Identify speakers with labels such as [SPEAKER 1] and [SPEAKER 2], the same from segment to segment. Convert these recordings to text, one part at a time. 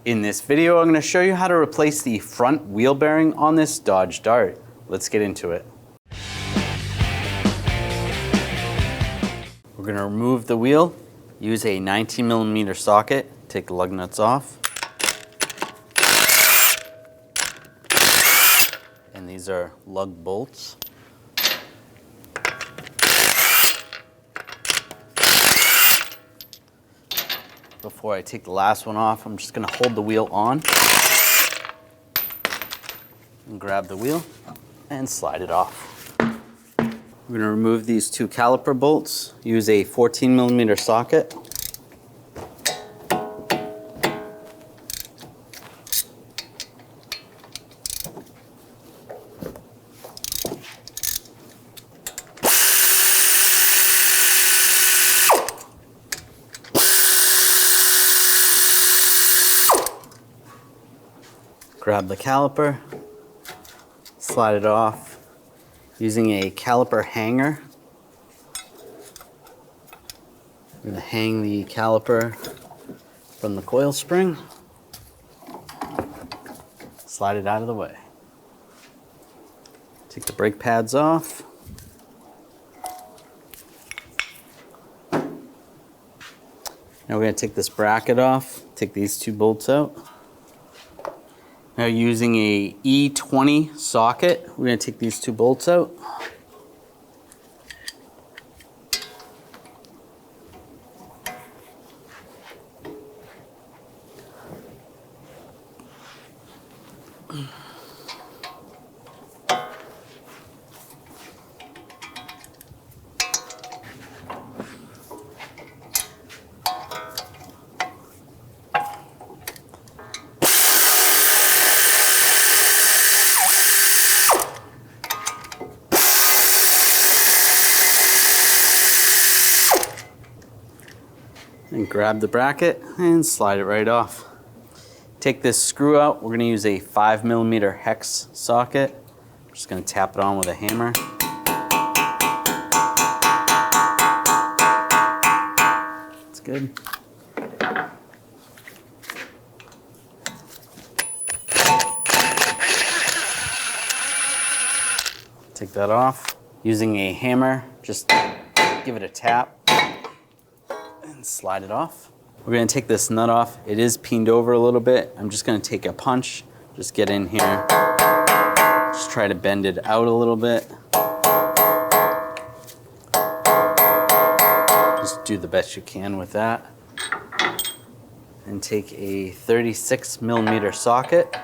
[SPEAKER 1] In this video, I'm going to show you how to replace the front wheel bearing on this Dodge Dart. Let's get into it. We're going to remove the wheel, use a 19mm socket, take the lug nuts off. And these are lug bolts. Before I take the last one off, I'm just going to hold the wheel on and grab the wheel and slide it off. We're going to remove these two caliper bolts, use a 14mm socket. Grab the caliper, slide it off using a caliper hanger. I'm going to hang the caliper from the coil spring, slide it out of the way. Take the brake pads off. Now we're going to take this bracket off, take these two bolts out. Now using a E14 socket, we're going to take these two bolts out. And grab the bracket and slide it right off. Take this screw out. We're going to use a 5mm hex socket. I'm just going to tap it on with a hammer. That's good. Take that off. Using a hammer, just give it a tap. And slide it off. We're going to take this nut off. It is peened over a little bit. I'm just going to take a punch, just get in here, just try to bend it out a little bit. Just do the best you can with that. And take a 36mm socket.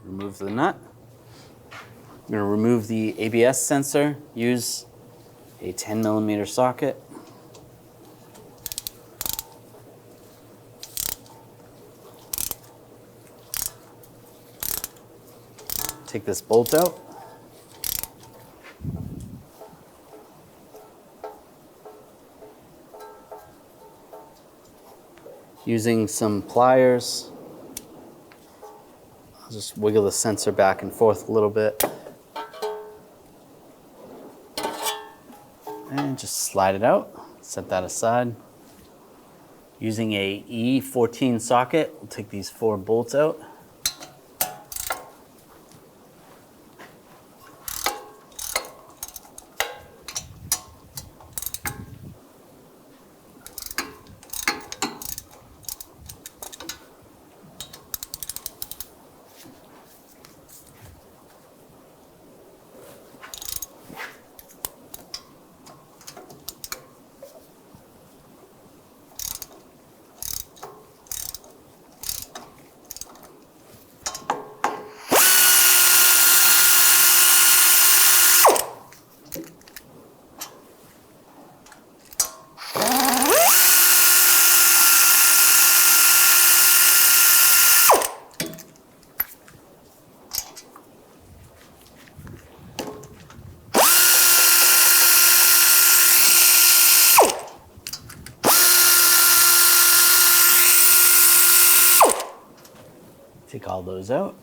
[SPEAKER 1] Remove the nut. I'm going to remove the ABS sensor, use a 10mm socket. Take this bolt out. Using some pliers, I'll just wiggle the sensor back and forth a little bit. And just slide it out, set that aside. Using a E14 socket, we'll take these 4 bolts out. Take all those out.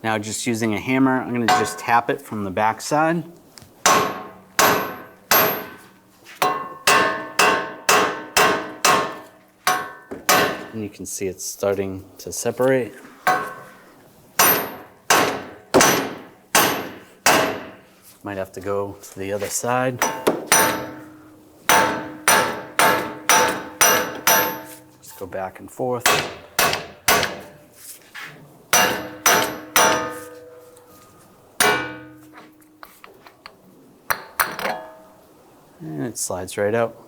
[SPEAKER 1] Now just using a hammer, I'm going to just tap it from the back side. And you can see it's starting to separate. Might have to go to the other side. Just go back and forth. And it slides right out.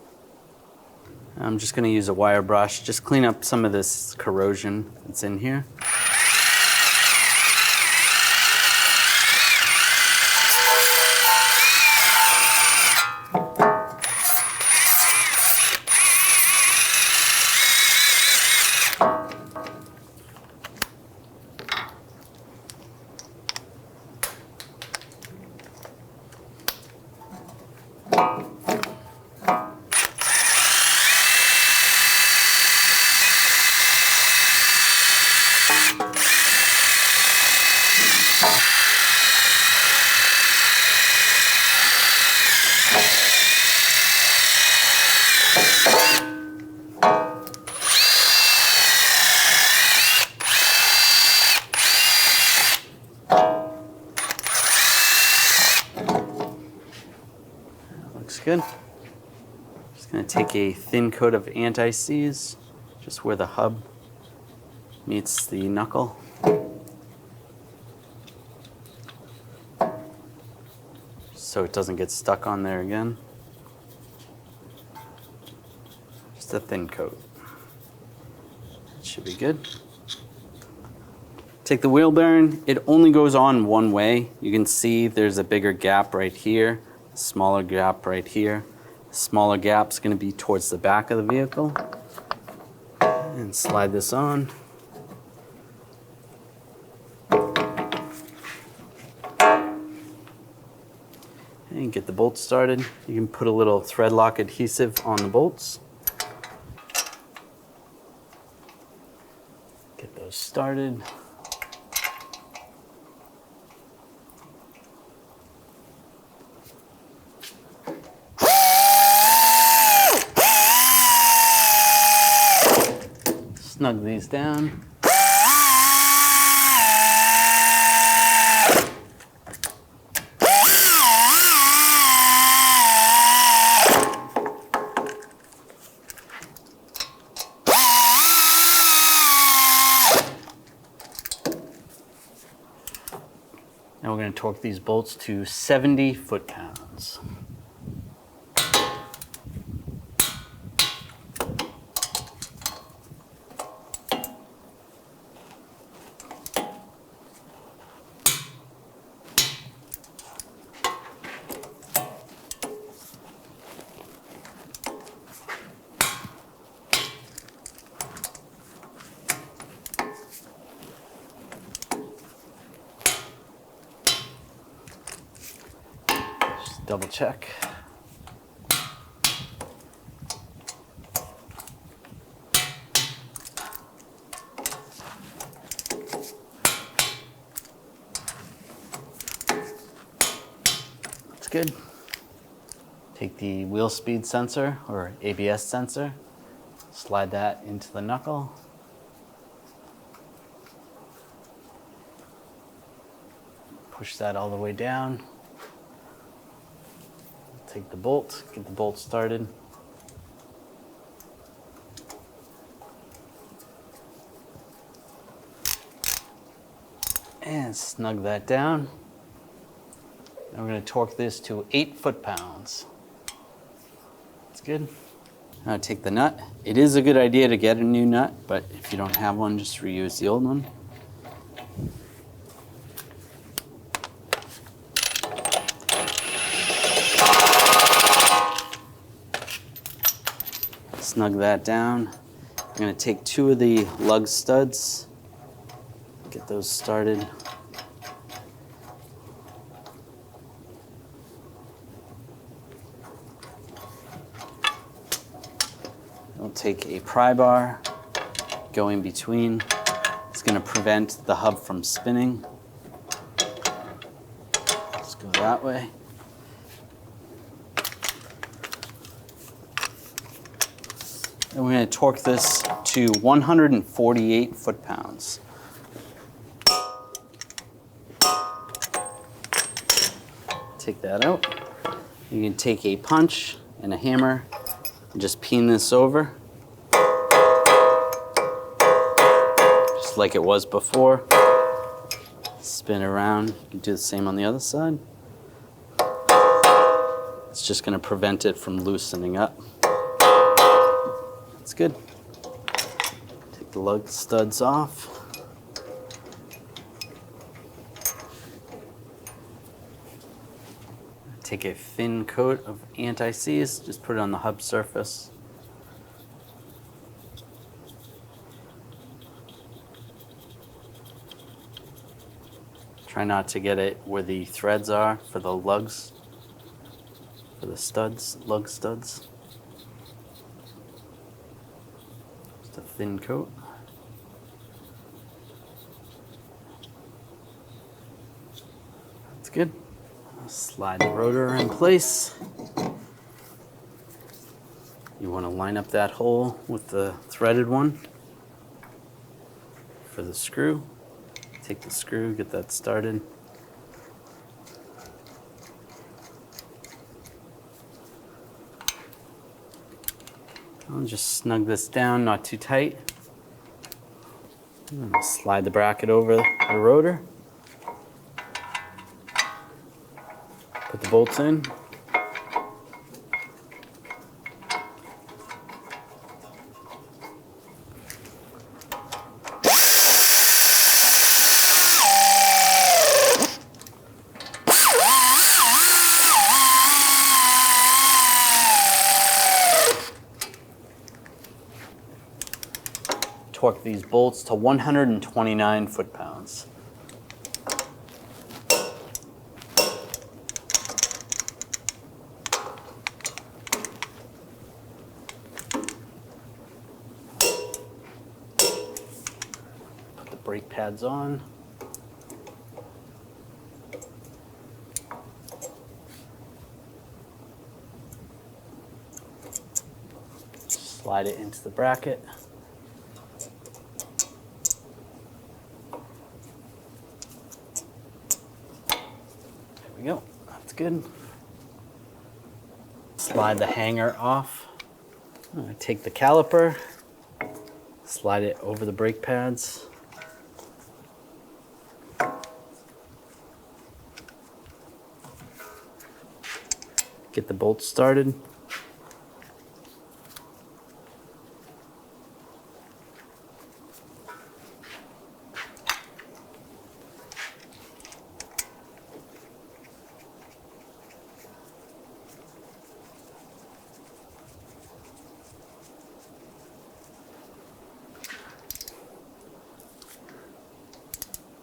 [SPEAKER 1] I'm just going to use a wire brush, just clean up some of this corrosion that's in here. Looks good. Just going to take a thin coat of anti-seize, just where the hub meets the knuckle. So it doesn't get stuck on there again. Just a thin coat. That should be good. Take the wheel bearing. It only goes on one way. You can see there's a bigger gap right here, a smaller gap right here. The smaller gap's going to be towards the back of the vehicle. And slide this on. And get the bolts started. You can put a little thread lock adhesive on the bolts. Get those started. Snug these down. Now we're going to torque these bolts to 70 foot-pounds. Double check. Looks good. Take the wheel speed sensor or ABS sensor, slide that into the knuckle. Push that all the way down. Take the bolt, get the bolt started. And snug that down. Now we're going to torque this to 8 foot-pounds. That's good. Now take the nut. It is a good idea to get a new nut, but if you don't have one, just reuse the old one. Snug that down. I'm going to take 2 of the lug studs, get those started. We'll take a pry bar, go in between. It's going to prevent the hub from spinning. Let's go that way. And we're going to torque this to 148 foot-pounds. Take that out. You can take a punch and a hammer and just peen this over. Just like it was before. Spin around. You can do the same on the other side. It's just going to prevent it from loosening up. That's good. Take the lug studs off. Take a thin coat of anti-seize, just put it on the hub surface. Try not to get it where the threads are for the lugs, for the studs, lug studs. Just a thin coat. That's good. Slide the rotor in place. You want to line up that hole with the threaded one for the screw. Take the screw, get that started. I'll just snug this down, not too tight. Slide the bracket over the rotor. Put the bolts in. Torque these bolts to 129 foot-pounds. Brake pads on. Slide it into the bracket. There we go. That's good. Slide the hanger off. Take the caliper, slide it over the brake pads. Get the bolts started.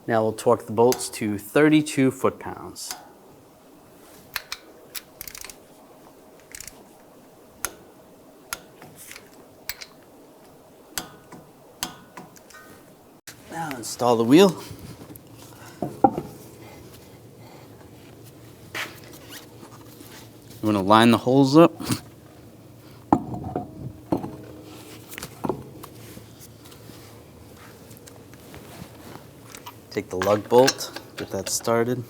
[SPEAKER 1] Now we'll torque the bolts to 32 foot-pounds. Now install the wheel. You want to line the holes up. Take the lug bolt, get that started.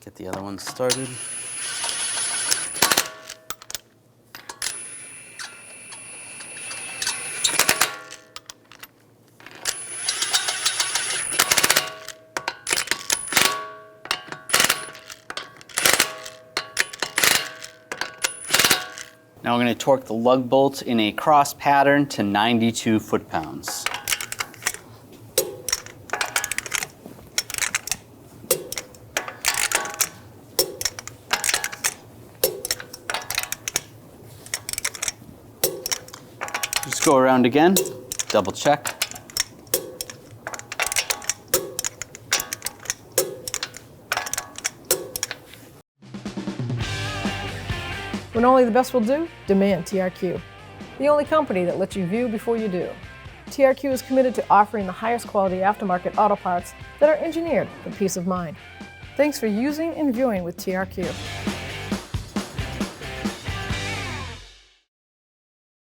[SPEAKER 1] Get the other one started. Now we're going to torque the lug bolts in a cross pattern to 92 foot-pounds. Just go around again, double check.
[SPEAKER 2] When only the best will do, demand TRQ. The only company that lets you view before you do. TRQ is committed to offering the highest quality aftermarket auto parts that are engineered for peace of mind. Thanks for using and viewing with TRQ.